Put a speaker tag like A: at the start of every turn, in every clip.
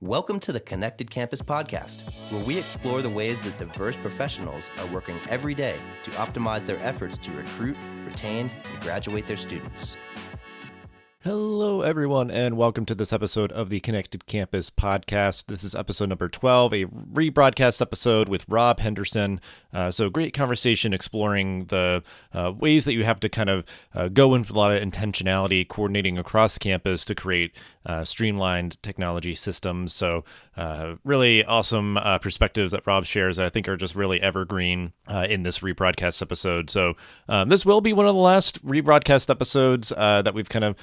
A: Welcome to the Connected Campus podcast, where we explore the ways that diverse professionals are working every day to optimize their efforts to recruit, retain, and graduate their students.
B: Hello, everyone, and welcome to this episode of the Connected Campus podcast. This is episode number 12, a rebroadcast episode with Rob Henderson. So great conversation exploring the ways that you have to kind of go into a lot of intentionality, coordinating across campus to create streamlined technology systems. So really awesome perspectives that Rob shares that I think are just really evergreen in this rebroadcast episode. So this will be one of the last rebroadcast episodes that we've kind of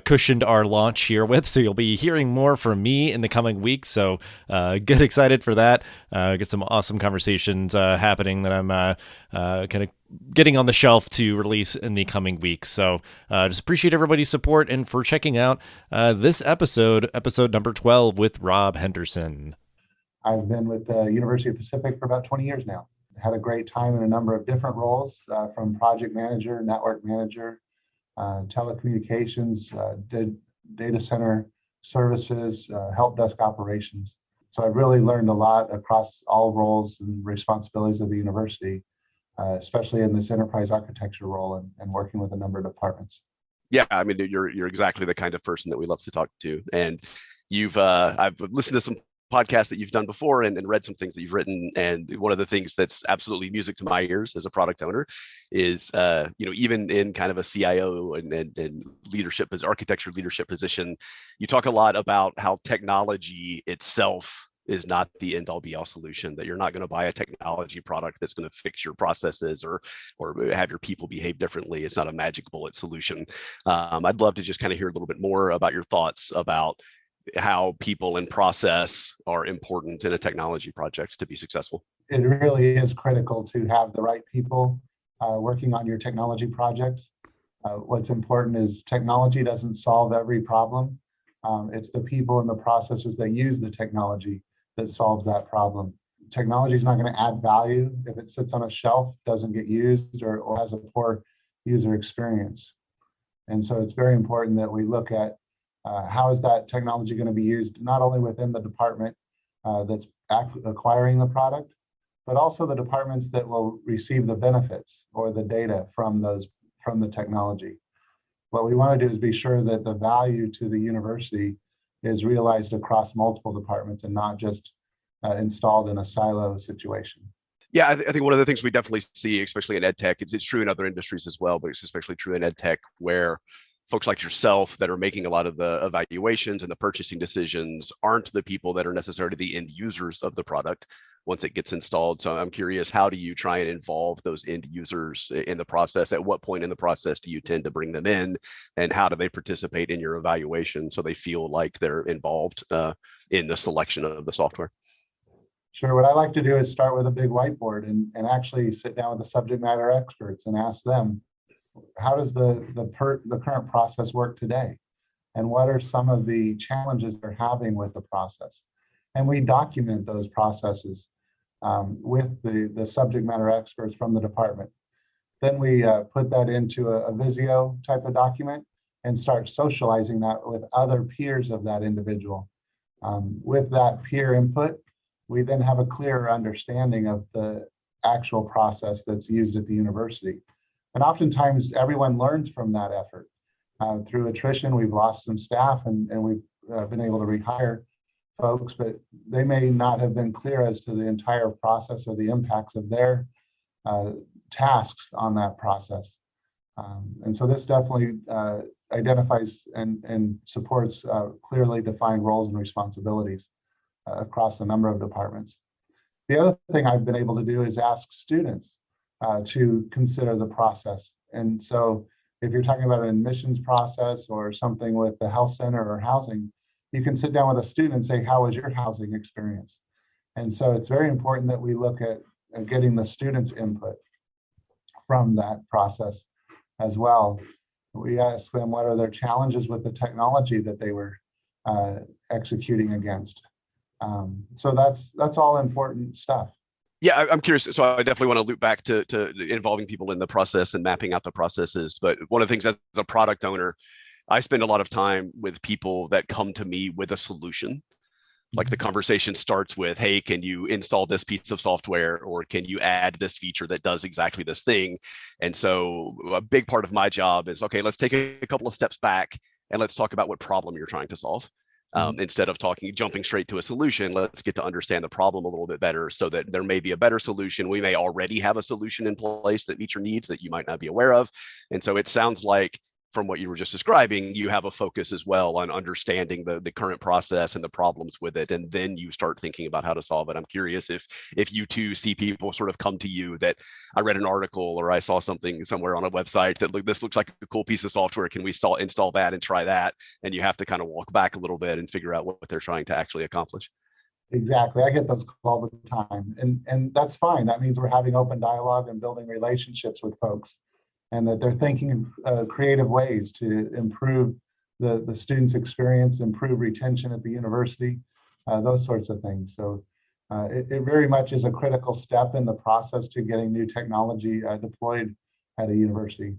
B: cushioned our launch here with. So you'll be hearing more from me in the coming weeks. So get excited for that. Get some awesome conversations happening that I'm kind of getting on the shelf to release in the coming weeks. So just appreciate everybody's support and for checking out this episode number 12 with Rob Henderson.
C: I've been with the University of Pacific for about 20 years now. Had a great time in a number of different roles, from project manager, network manager, telecommunications, data center services, help desk operations. So I've really learned a lot across all roles and responsibilities of the university, especially in this enterprise architecture role and working with a number of departments.
D: Yeah, I mean, you're exactly the kind of person that we love to talk to. And I've listened to some podcasts that you've done before and read some things that you've written. And one of the things that's absolutely music to my ears as a product owner is, even in kind of a CIO and leadership, as architecture leadership position, you talk a lot about how technology itself is not the end all be all solution, that you're not going to buy a technology product that's going to fix your processes or have your people behave differently. It's not a magic bullet solution. I'd love to just kind of hear a little bit more about your thoughts about how people and process are important in a technology project to be successful.
C: It really is critical to have the right people working on your technology projects. What's important is technology doesn't solve every problem. It's the people and the processes that use the technology that solves that problem. Technology is not going to add value if it sits on a shelf, doesn't get used, or has a poor user experience. And so it's very important that we look at how is that technology going to be used, not only within the department that's acquiring the product, but also the departments that will receive the benefits or the data from the technology. What we want to do is be sure that the value to the university is realized across multiple departments and not just installed in a silo situation.
D: Yeah, I think one of the things we definitely see, especially in ed tech, it's true in other industries as well, but it's especially true in ed tech, where folks like yourself that are making a lot of the evaluations and the purchasing decisions aren't the people that are necessarily the end users of the product once it gets installed. So I'm curious, how do you try and involve those end users in the process? At what point in the process do you tend to bring them in, and how do they participate in your evaluation so they feel like they're involved in the selection of the software?
C: Sure. What I like to do is start with a big whiteboard and actually sit down with the subject matter experts and ask them, how does the current process work today? And what are some of the challenges they're having with the process? And we document those processes with the subject matter experts from the department. Then we put that into a Visio type of document and start socializing that with other peers of that individual. With that peer input, we then have a clearer understanding of the actual process that's used at the university. And oftentimes everyone learns from that effort. Through attrition, we've lost some staff and we've been able to rehire folks, but they may not have been clear as to the entire process or the impacts of their tasks on that process. And so this definitely identifies and supports clearly defined roles and responsibilities across a number of departments. The other thing I've been able to do is ask students to consider the process. And so if you're talking about an admissions process or something with the health center or housing, you can sit down with a student and say, how was your housing experience? And so it's very important that we look at getting the students' input from that process as well. We ask them what are their challenges with the technology that they were executing against. So that's all important stuff.
D: Yeah, I'm curious. So I definitely want to loop back to involving people in the process and mapping out the processes. But one of the things as a product owner, I spend a lot of time with people that come to me with a solution. Like the conversation starts with, hey, can you install this piece of software, or can you add this feature that does exactly this thing? And so a big part of my job is, okay, let's take a couple of steps back and let's talk about what problem you're trying to solve. Instead of jumping straight to a solution, let's get to understand the problem a little bit better, so that there may be a better solution. We may already have a solution in place that meets your needs that you might not be aware of. And so it sounds like, from what you were just describing, you have a focus as well on understanding the current process and the problems with it, and then you start thinking about how to solve it. I'm curious if you too see people sort of come to you that, I read an article or I saw something somewhere on a website that this looks like a cool piece of software. Can we install that and try that? And you have to kind of walk back a little bit and figure out what they're trying to actually accomplish.
C: Exactly. I get those calls all the time. And that's fine. That means we're having open dialogue and building relationships with folks, and that they're thinking of creative ways to improve the students' experience, improve retention at the university, those sorts of things. So it very much is a critical step in the process to getting new technology deployed at a university.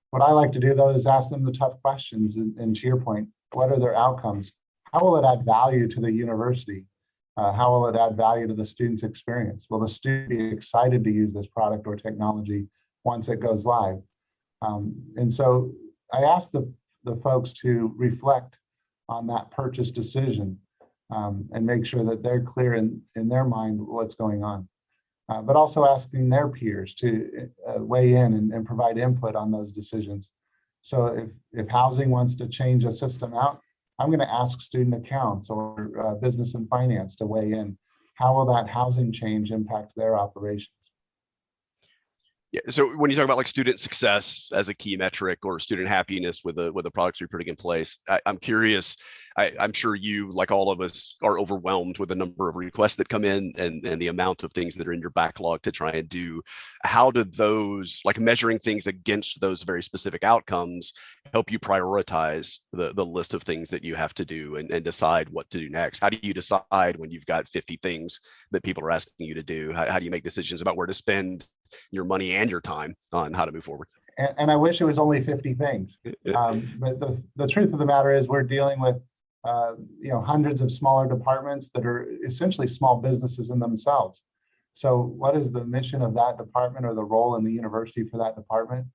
C: What I like to do, though, is ask them the tough questions. And to your point, what are their outcomes? How will it add value to the university? How will it add value to the student's experience? Will the student be excited to use this product or technology once it goes live? And so I asked the folks to reflect on that purchase decision and make sure that they're clear in their mind what's going on. But also asking their peers to weigh in and provide input on those decisions. So if housing wants to change a system out, I'm going to ask student accounts or business and finance to weigh in. How will that housing change impact their operations?
D: Yeah. So when you talk about like student success as a key metric, or student happiness with the products you're putting in place, I'm curious. I'm sure you, like all of us, are overwhelmed with the number of requests that come in and the amount of things that are in your backlog to try and do. How do those, like measuring things against those very specific outcomes, help you prioritize the list of things that you have to do and decide what to do next? How do you decide when you've got 50 things that people are asking you to do? How do you make decisions about where to spend your money and your time on how to move forward?
C: And I wish it was only 50 things. But the truth of the matter is we're dealing with hundreds of smaller departments that are essentially small businesses in themselves. So what is the mission of that department, or the role in the university for that department?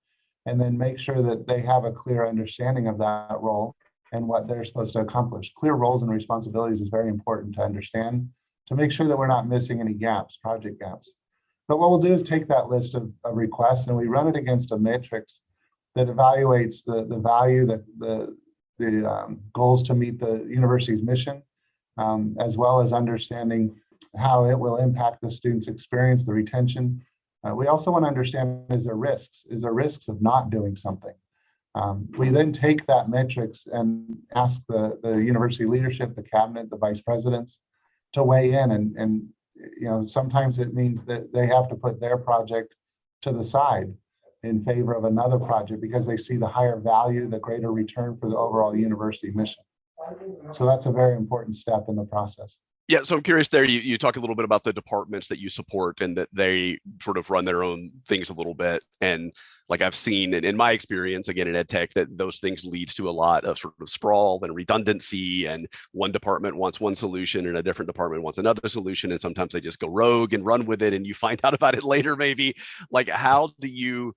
C: And then make sure that they have a clear understanding of that role and what they're supposed to accomplish. Clear roles and responsibilities is very important to understand, to make sure that we're not missing any gaps, project gaps. But what we'll do is take that list of requests and we run it against a matrix that evaluates the value, the goals to meet the university's mission, as well as understanding how it will impact the student's experience, the retention. We also want to understand, is there risks? Is there risks of not doing something? We then take that matrix and ask the university leadership, the cabinet, the vice presidents to weigh in, and sometimes it means that they have to put their project to the side in favor of another project because they see the higher value, the greater return for the overall university mission. So that's a very important step in the process.
D: Yeah, so I'm curious there, you talk a little bit about the departments that you support and that they sort of run their own things a little bit. And like I've seen in my experience, again, in ed tech, that those things leads to a lot of sort of sprawl and redundancy, and one department wants one solution and a different department wants another solution. And sometimes they just go rogue and run with it and you find out about it later, maybe. Like, how do you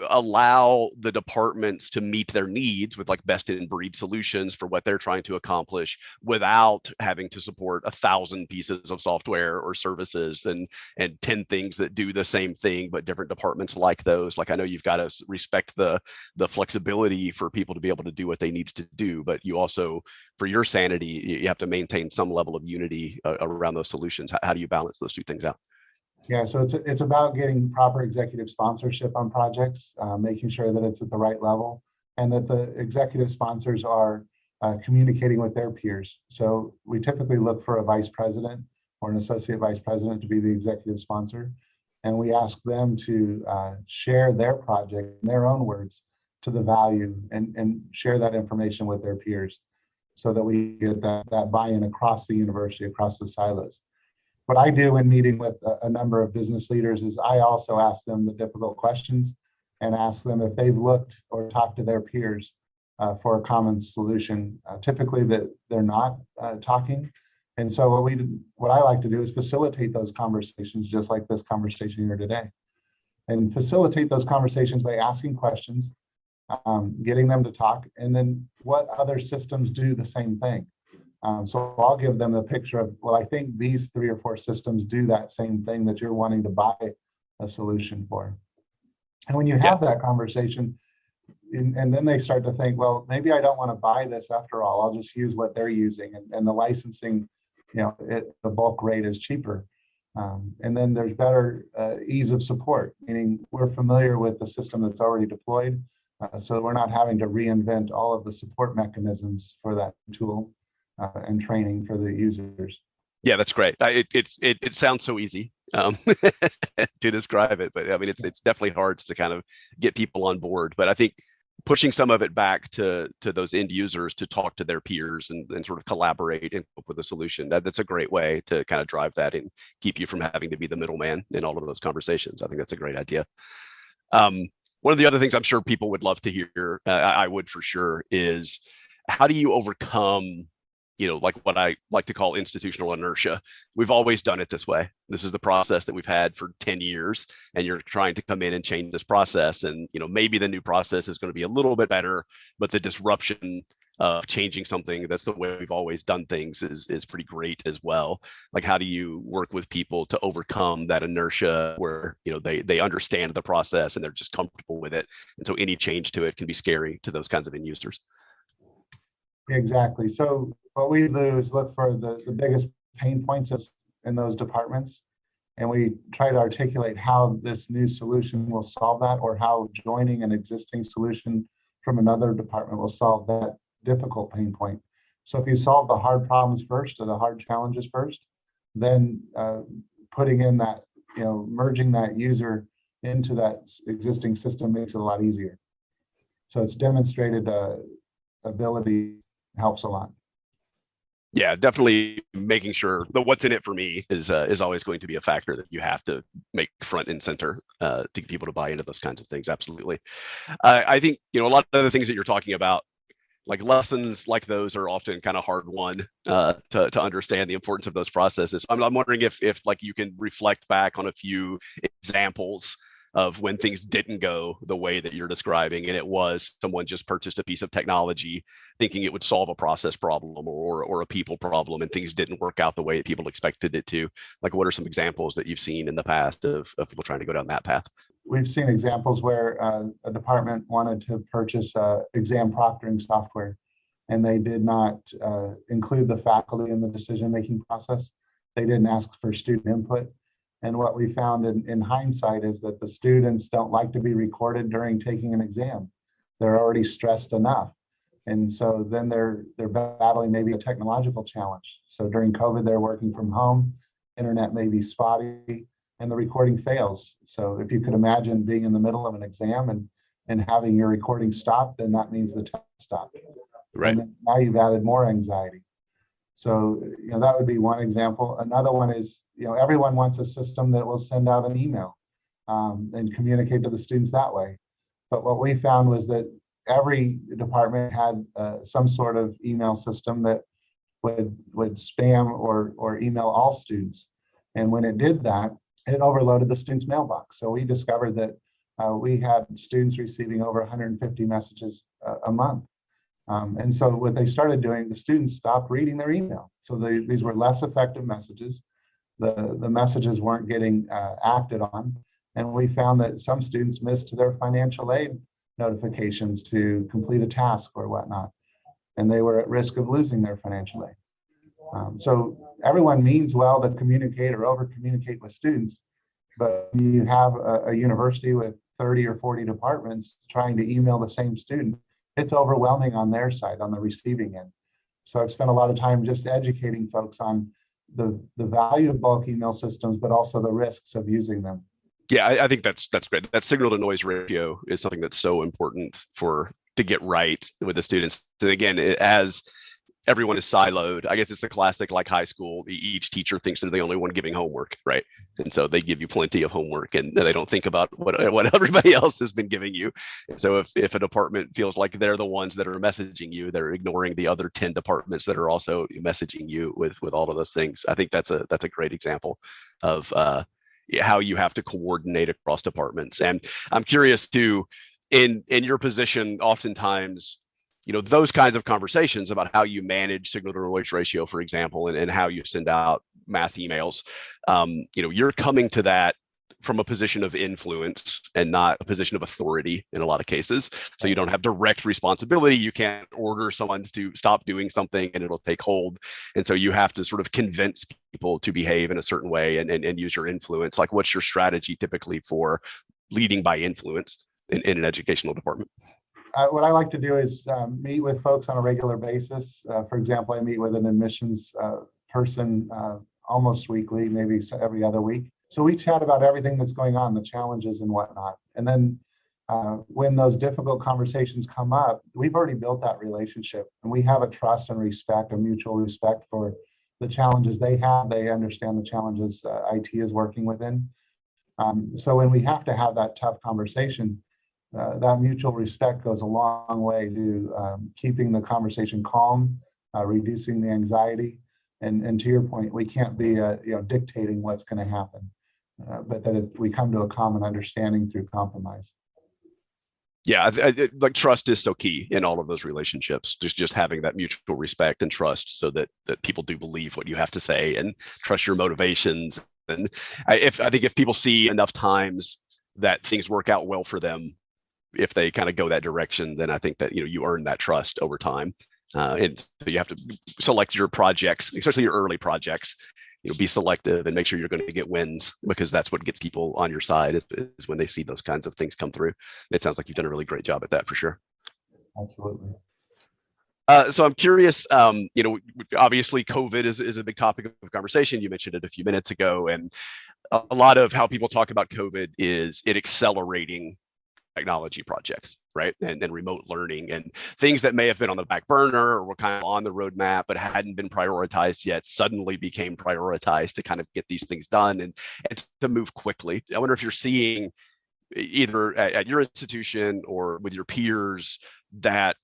D: allow the departments to meet their needs with like best in breed solutions for what they're trying to accomplish without having to support 1,000 pieces of software or services and 10 things that do the same thing, but different departments like those? Like, I know you've got to respect the flexibility for people to be able to do what they need to do, but you also, for your sanity, you have to maintain some level of unity around those solutions. How do you balance those two things out?
C: Yeah, so it's about getting proper executive sponsorship on projects, making sure that it's at the right level, and that the executive sponsors are communicating with their peers. So we typically look for a vice president or an associate vice president to be the executive sponsor, and we ask them to share their project in their own words to the value and share that information with their peers so that we get that buy-in across the university, across the silos. What I do in meeting with a number of business leaders is I also ask them the difficult questions and ask them if they've looked or talked to their peers for a common solution. Typically that they're not talking, And so what I like to do is facilitate those conversations, just like this conversation here today, and facilitate those conversations by asking questions, getting them to talk, and then what other systems do the same thing. So I'll give them the picture of, well, I think these 3 or 4 systems do that same thing that you're wanting to buy a solution for. And when you have that conversation, and then they start to think, well, maybe I don't want to buy this after all. I'll just use what they're using, and the licensing, the bulk rate is cheaper. And then there's better ease of support, meaning we're familiar with the system that's already deployed, so we're not having to reinvent all of the support mechanisms for that tool and training for the users.
D: Yeah, that's great. It sounds so easy to describe it, but I mean, it's definitely hard to kind of get people on board. But I think pushing some of it back to those end users to talk to their peers and sort of collaborate and come up with a solution, that's a great way to kind of drive that and keep you from having to be the middleman in all of those conversations. I think that's a great idea. One of the other things I'm sure people would love to hear, I would for sure, is how do you overcome, like what I like to call institutional inertia? We've always done it this way. This is the process that we've had for 10 years, and you're trying to come in and change this process. And, maybe the new process is going to be a little bit better, but the disruption of changing something that's the way we've always done things is pretty great as well. Like, how do you work with people to overcome that inertia where, they understand the process and they're just comfortable with it? And so any change to it can be scary to those kinds of end users.
C: Exactly. So what we do is look for the biggest pain points in those departments, and we try to articulate how this new solution will solve that, or how joining an existing solution from another department will solve that difficult pain point. So if you solve the hard problems first, or the hard challenges first, then putting in that, merging that user into that existing system makes it a lot easier. So it's demonstrated ability helps a lot.
D: Yeah, definitely making sure that what's in it for me is always going to be a factor that you have to make front and center to get people to buy into those kinds of things. Absolutely. I think, a lot of the things that you're talking about, like lessons like those, are often kind of hard won to understand the importance of those processes. I'm wondering if like you can reflect back on a few examples of when things didn't go the way that you're describing, and it was someone just purchased a piece of technology thinking it would solve a process problem or a people problem, and things didn't work out the way people expected it to. Like, what are some examples that you've seen in the past of people trying to go down that path?
C: We've seen examples where a department wanted to purchase exam proctoring software, and they did not include the faculty in the decision-making process. They didn't ask for student input. And what we found in hindsight is that the students don't like to be recorded during taking an exam. They're already stressed enough. And so then they're battling maybe a technological challenge. So during COVID, they're working from home, internet may be spotty, and the recording fails. So if you could imagine being in the middle of an exam and having your recording stop, then that means the test stopped.
D: Right.
C: And then now you've added more anxiety. So, that would be one example. Another one is, everyone wants a system that will send out an email and communicate to the students that way. But what we found was that every department had some sort of email system that would spam or email all students. And when it did that, it overloaded the students' mailbox. So we discovered that we had students receiving over 150 messages a month. And so what they started doing, the students stopped reading their email. So these were less effective messages. The messages weren't getting acted on. And we found that some students missed their financial aid notifications to complete a task or whatnot. And they were at risk of losing their financial aid. So everyone means well to communicate or over communicate with students, but you have a university with 30 or 40 departments trying to email the same student. It's overwhelming on their side, on the receiving end. So I've spent a lot of time just educating folks on the value of bulk email systems, but also the risks of using them.
D: Yeah, I think that's great. That signal to noise ratio is something that's so important to get right with the students. And again, as everyone is siloed. I guess it's the classic like high school. Each teacher thinks they're the only one giving homework, right? And so they give you plenty of homework, and they don't think about what everybody else has been giving you. And so if a department feels like they're the ones that are messaging you, they're ignoring the other 10 departments that are also messaging you with all of those things. I think that's a great example of how you have to coordinate across departments. And I'm curious too, in your position, oftentimes, those kinds of conversations about how you manage signal to noise ratio, for example, and how you send out mass emails, you're coming to that from a position of influence and not a position of authority in a lot of cases. So you don't have direct responsibility. You can't order someone to stop doing something and it'll take hold. And so you have to sort of convince people to behave in a certain way and use your influence. Like, what's your strategy typically for leading by influence in an educational department?
C: What I like to do is meet with folks on a regular basis. For example, I meet with an admissions person almost weekly, maybe every other week. So we chat about everything that's going on, the challenges and whatnot. And then when those difficult conversations come up, we've already built that relationship, and we have a trust and respect, a mutual respect for the challenges they have. They understand the challenges IT is working within. So when we have to have that tough conversation, that mutual respect goes a long way to keeping the conversation calm, reducing the anxiety, and to your point, we can't be dictating what's going to happen, but that we come to a common understanding through compromise.
D: Yeah, like trust is so key in all of those relationships. Just having that mutual respect and trust, so that people do believe what you have to say and trust your motivations. And I think if people see enough times that things work out well for them, if they kind of go that direction, then I think that you earn that trust over time. And so you have to select your projects, especially your early projects. Be selective and make sure you're going to get wins, because that's what gets people on your side is when they see those kinds of things come through. It sounds like you've done a really great job at that for sure.
C: Absolutely.
D: So I'm curious, obviously COVID is a big topic of conversation. You mentioned it a few minutes ago, and a lot of how people talk about COVID is it accelerating technology projects, right? And remote learning and things that may have been on the back burner or were kind of on the roadmap but hadn't been prioritized yet suddenly became prioritized to kind of get these things done and to move quickly. I wonder if you're seeing either at your institution or with your peers that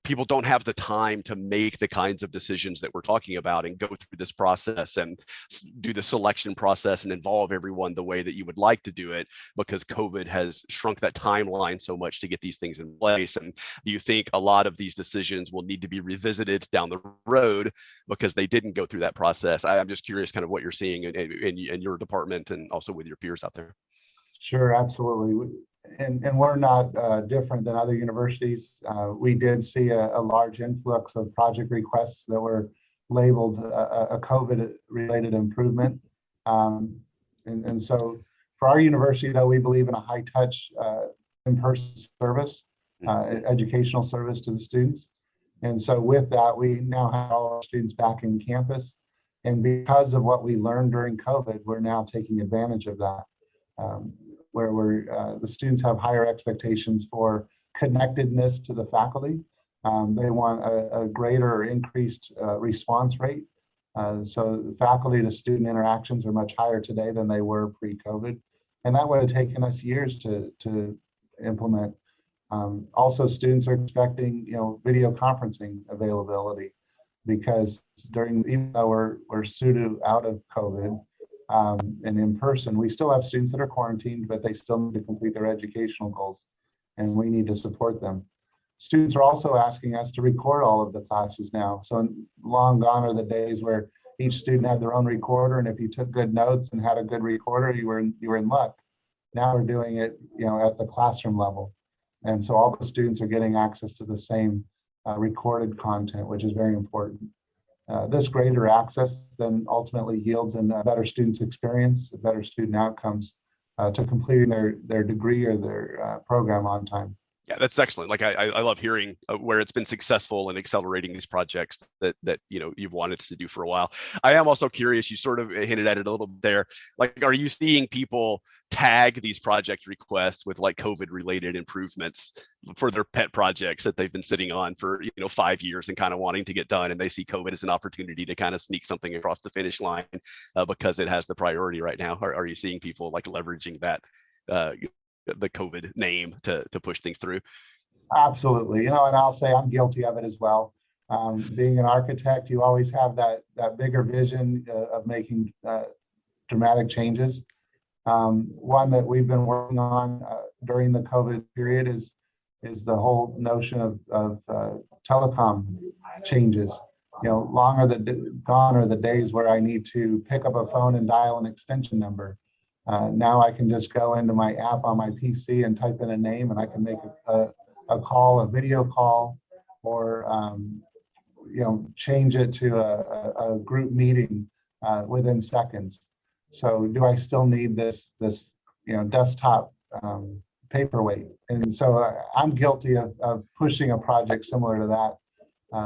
D: people don't have the time to make the kinds of decisions that we're talking about and go through this process and do the selection process and involve everyone the way that you would like to do it, because COVID has shrunk that timeline so much to get these things in place. And do you think a lot of these decisions will need to be revisited down the road because they didn't go through that process? I'm just curious kind of what you're seeing in your department and also with your peers out there.
C: Sure, absolutely. And we're not different than other universities. We did see a large influx of project requests that were labeled a COVID-related improvement. And so for our university, though, we believe in a high-touch, in-person service, educational service to the students. And so with that, we now have all our students back in campus. And because of what we learned during COVID, we're now taking advantage of that. Where the students have higher expectations for connectedness to the faculty. They want a greater or increased response rate. So the faculty to student interactions are much higher today than they were pre-COVID. And that would have taken us years to implement. Also, students are expecting video conferencing availability, because even though we're pseudo out of COVID, and in person, we still have students that are quarantined, but they still need to complete their educational goals, and we need to support them. Students are also asking us to record all of the classes now. So long gone are the days where each student had their own recorder, and if you took good notes and had a good recorder, you were in luck. Now we're doing it, at the classroom level, and so all the students are getting access to the same recorded content, which is very important. This greater access then ultimately yields in a better student's experience, better student outcomes to completing their degree or their program on time.
D: Yeah, that's excellent. Like I love hearing where it's been successful in accelerating these projects that you've wanted to do for a while. I am also curious. You sort of hinted at it a little bit there. Like, are you seeing people tag these project requests with like COVID related improvements for their pet projects that they've been sitting on for 5 years and kind of wanting to get done, and they see COVID as an opportunity to kind of sneak something across the finish line because it has the priority right now? Are you seeing people like leveraging that? The COVID name to push things through?
C: Absolutely. And I'll say I'm guilty of it as well. Being an architect, you always have that bigger vision of making dramatic changes. One that we've been working on during the COVID period is the whole notion of telecom changes. Gone are the days where I need to pick up a phone and dial an extension number. Now I can just go into my app on my PC and type in a name, and I can make a call, a video call, or change it to a group meeting within seconds. So do I still need this desktop paperweight? And so I'm guilty of pushing a project similar to that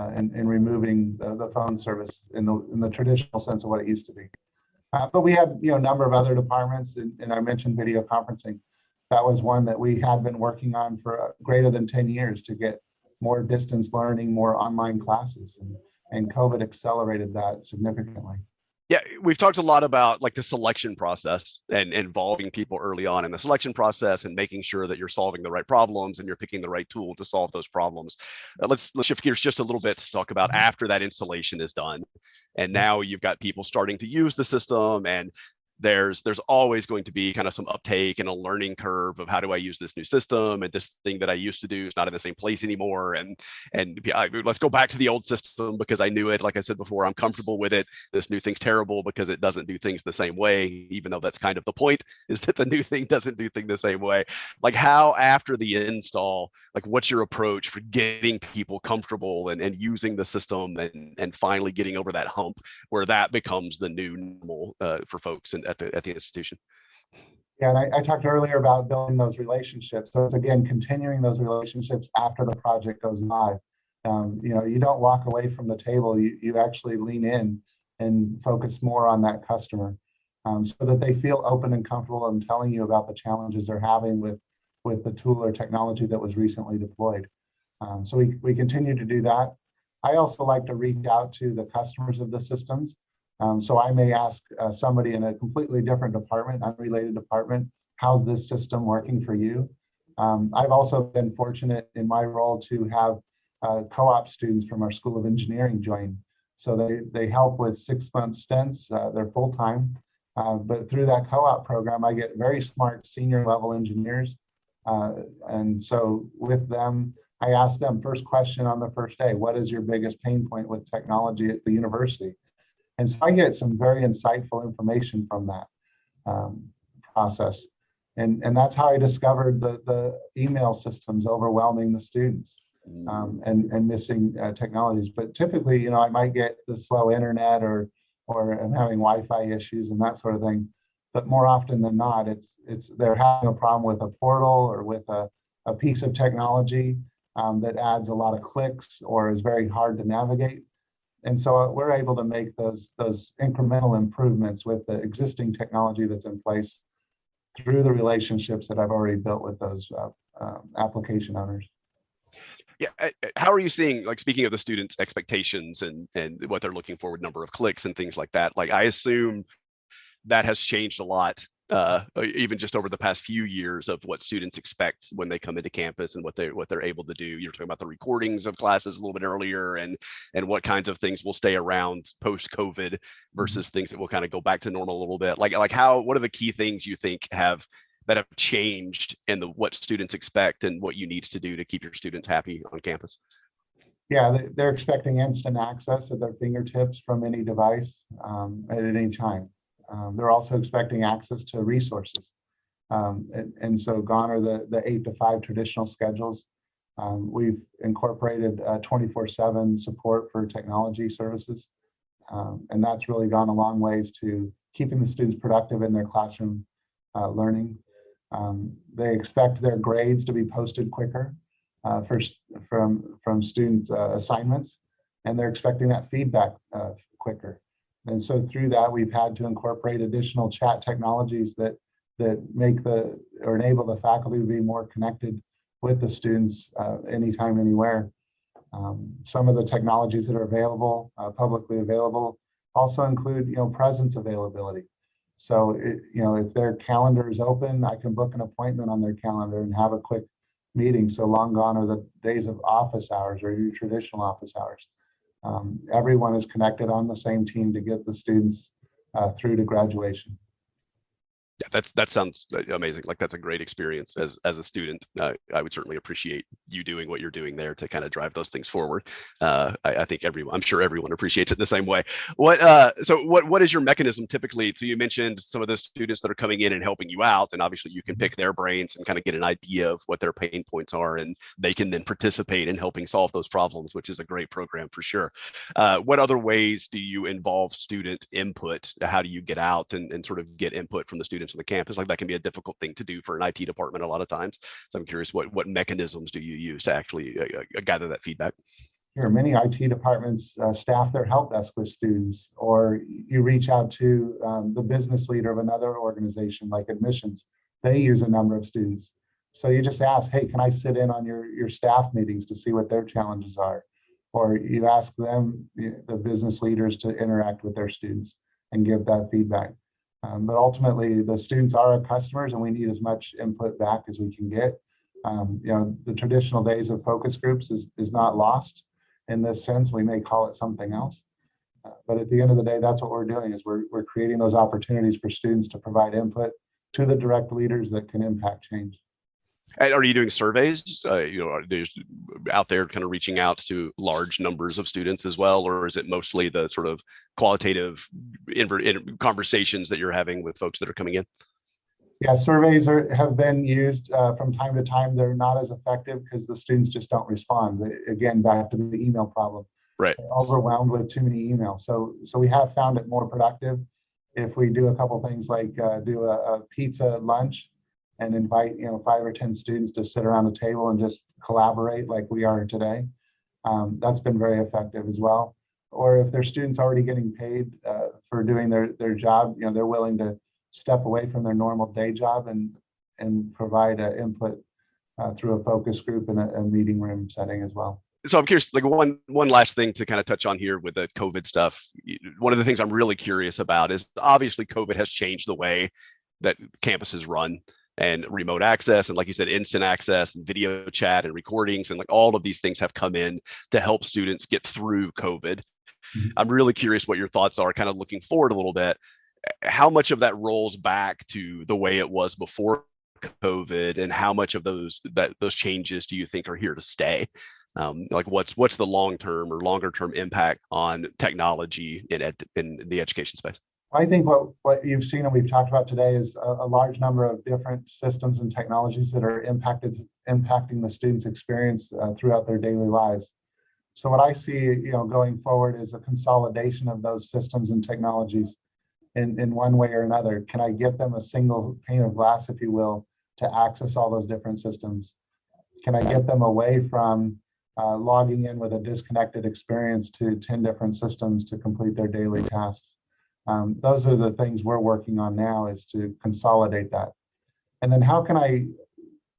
C: and removing the phone service in the traditional sense of what it used to be. But we had a number of other departments, and I mentioned video conferencing. That was one that we had been working on for greater than 10 years to get more distance learning, more online classes, and COVID accelerated that significantly.
D: Yeah, we've talked a lot about like the selection process and involving people early on in the selection process and making sure that you're solving the right problems and you're picking the right tool to solve those problems. Let's shift gears just a little bit to talk about after that installation is done. And now you've got people starting to use the system, and there's always going to be kind of some uptake and a learning curve of how do I use this new system, and this thing that I used to do is not in the same place anymore, and let's go back to the old system because I knew it. Like I said before, I'm comfortable with it. This new thing's terrible because it doesn't do things the same way, even though that's kind of the point, is that the new thing doesn't do things the same way. Like, how after the install, like what's your approach for getting people comfortable and using the system and finally getting over that hump where that becomes the new normal for folks at the institution?
C: Yeah, and I talked earlier about building those relationships. So it's again continuing those relationships after the project goes live. You don't walk away from the table. You actually lean in and focus more on that customer, so that they feel open and comfortable in telling you about the challenges they're having with the tool or technology that was recently deployed. So we continue to do that. I also like to reach out to the customers of the systems. So I may ask somebody in a completely different department, unrelated department, how's this system working for you? I've also been fortunate in my role to have co-op students from our School of Engineering join. So they help with 6-month stints. They're full-time. But through that co-op program, I get very smart senior level engineers. And so with them, I ask them first question on the first day, what is your biggest pain point with technology at the university? And so I get some very insightful information from that process. And that's how I discovered the email systems overwhelming the students and missing technologies. But typically, I might get the slow internet or I'm having Wi-Fi issues and that sort of thing. But more often than not, it's they're having a problem with a portal or with a piece of technology that adds a lot of clicks or is very hard to navigate. And so we're able to make those incremental improvements with the existing technology that's in place through the relationships that I've already built with those application owners.
D: Yeah, how are you seeing, like, speaking of the students' expectations and what they're looking for with number of clicks and things like that? Like, I assume that has changed a lot, even just over the past few years of what students expect when they come into campus and what they're able to do. You're talking about the recordings of classes a little bit earlier, and what kinds of things will stay around post-COVID versus things that will kind of go back to normal a little bit. Like what are the key things you think have changed in what students expect and what you need to do to keep your students happy on campus?
C: Yeah, they're expecting instant access at their fingertips from any device at any time. They're also expecting access to resources. And so gone are the 8 to 5 traditional schedules. We've incorporated 24/7 support for technology services. And that's really gone a long ways to keeping the students productive in their classroom learning. They expect their grades to be posted quicker. from students' assignments, and they're expecting that feedback quicker. And so through that, we've had to incorporate additional chat technologies that make or enable the faculty to be more connected with the students anytime, anywhere. Some of the technologies that are available, publicly available, also include presence availability. So if their calendar is open, I can book an appointment on their calendar and have a quick meeting. So long gone are the days of office hours or your traditional office hours. Everyone is connected on the same team to get the students through to graduation.
D: Yeah, that sounds amazing. Like that's a great experience as a student. I would certainly appreciate you doing what you're doing there to kind of drive those things forward. I think I'm sure everyone appreciates it the same way. What is your mechanism typically? So you mentioned some of the students that are coming in and helping you out, and obviously you can pick their brains and kind of get an idea of what their pain points are, and they can then participate in helping solve those problems, which is a great program for sure. What other ways do you involve student input? How do you get out and sort of get input from the students on the campus? Like that can be a difficult thing to do for an IT department a lot of times. So I'm curious, what mechanisms do you use to actually gather that feedback?
C: Sure. Many IT departments staff their help desk with students, or you reach out to the business leader of another organization like admissions. They use a number of students. So you just ask, hey, can I sit in on your staff meetings to see what their challenges are? Or you ask them, the business leaders, to interact with their students and give that feedback. But ultimately, the students are our customers, and we need as much input back as we can get. The traditional days of focus groups is not lost in this sense. We may call it something else. But at the end of the day, that's what we're doing, is we're creating those opportunities for students to provide input to the direct leaders that can impact change.
D: And are you doing surveys? Are you out there kind of reaching out to large numbers of students as well, or is it mostly the sort of qualitative conversations that you're having with folks that are coming in?
C: Yeah, surveys have been used from time to time. They're not as effective because the students just don't respond. Again, back to the email problem.
D: Right.
C: They're overwhelmed with too many emails. So we have found it more productive if we do a couple things like do a pizza lunch and invite 5 or 10 students to sit around a table and just collaborate like we are today. That's been very effective as well. Or if their students already getting paid for doing their job, they're willing to step away from their normal day job and provide input through a focus group in a meeting room setting as well.
D: So I'm curious, like one last thing to kind of touch on here with the COVID stuff. One of the things I'm really curious about is obviously COVID has changed the way that campuses run, and remote access, and like you said, instant access and video chat and recordings, and like all of these things have come in to help students get through COVID. Mm-hmm. I'm really curious what your thoughts are, kind of looking forward a little bit. How much of that rolls back to the way it was before COVID, and how much of those changes do you think are here to stay? Like what's the long-term or longer-term impact on technology in the education space?
C: I think what you've seen and we've talked about today is a large number of different systems and technologies that are impacting the students' experience throughout their daily lives. So what I see, going forward is a consolidation of those systems and technologies in one way or another. Can I get them a single pane of glass, if you will, to access all those different systems? Can I get them away from logging in with a disconnected experience to 10 different systems to complete their daily tasks? Those are the things we're working on now, is to consolidate that. And then how can I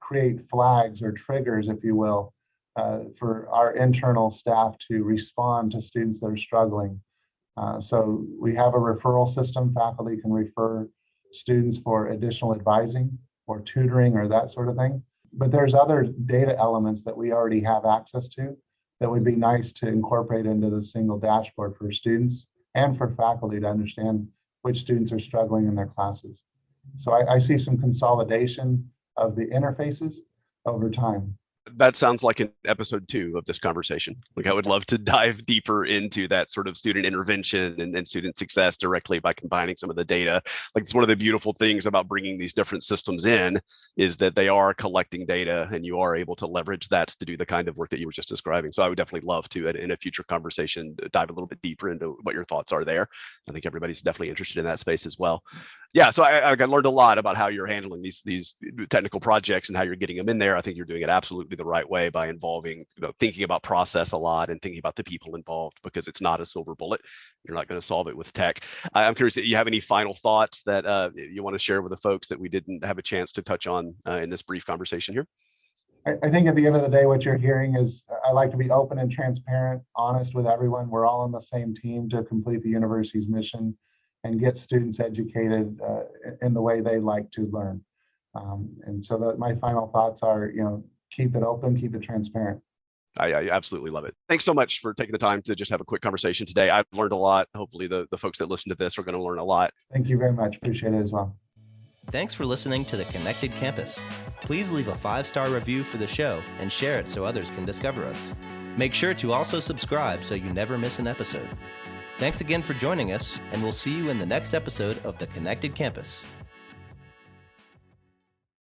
C: create flags or triggers, if you will, for our internal staff to respond to students that are struggling? So we have a referral system. Faculty can refer students for additional advising or tutoring or that sort of thing. But there's other data elements that we already have access to that would be nice to incorporate into the single dashboard for students and for faculty to understand which students are struggling in their classes. So I see some consolidation of the interfaces over time.
D: That sounds like an episode 2 of this conversation. Like I would love to dive deeper into that sort of student intervention and student success directly by combining some of the data. Like it's one of the beautiful things about bringing these different systems in is that they are collecting data and you are able to leverage that to do the kind of work that you were just describing. So I would definitely love to, in a future conversation, dive a little bit deeper into what your thoughts are there. I think everybody's definitely interested in that space as well. Yeah, so I learned a lot about how you're handling these technical projects and how you're getting them in there. I think you're doing an absolutely absolutely the right way by involving, thinking about process a lot and thinking about the people involved, because it's not a silver bullet. You're not going to solve it with tech. I'm curious, do you have any final thoughts that you want to share with the folks that we didn't have a chance to touch on in this brief conversation here?
C: I think at the end of the day, what you're hearing is I like to be open and transparent, honest with everyone. We're all on the same team to complete the university's mission and get students educated in the way they like to learn. And so my final thoughts are, keep it open, keep it transparent.
D: I absolutely love it. Thanks so much for taking the time to just have a quick conversation today. I've learned a lot. Hopefully the folks that listen to this are going to learn a lot.
C: Thank you very much. Appreciate it as well.
A: Thanks for listening to The Connected Campus. Please leave a 5-star review for the show and share it so others can discover us. Make sure to also subscribe so you never miss an episode. Thanks again for joining us, and we'll see you in the next episode of The Connected Campus.